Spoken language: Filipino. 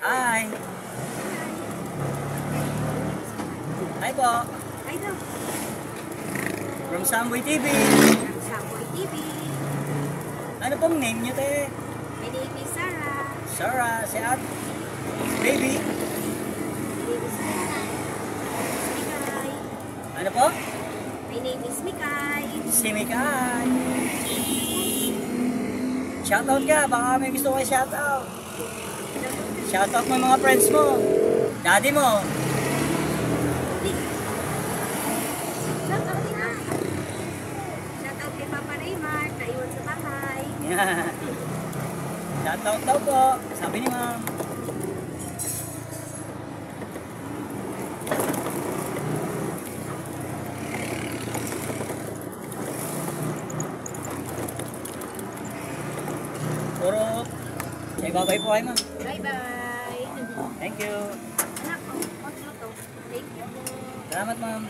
Hi. Hi po. Hi daw. From Samboy TV. Samboy TV. Ano pong name niyo, te? My name is Sarah. Sarah, si At. Baby. My name is Mikay. Ano po? My name is Mikay. Si Mikay. Shoutout ka, baka may gusto ko shoutout. Shoutout mo yung mga friends mo. Daddy mo. Shoutout din na. Shoutout kay Papa Raymart, naiwan sa bahay. Yan. Shoutout daw po. Sabi ni ma'am. Puro. Say bye-bye po kayo, ma'am. Bye-bye. Thank you. Anak, to. Thank you. Salamat, ma'am.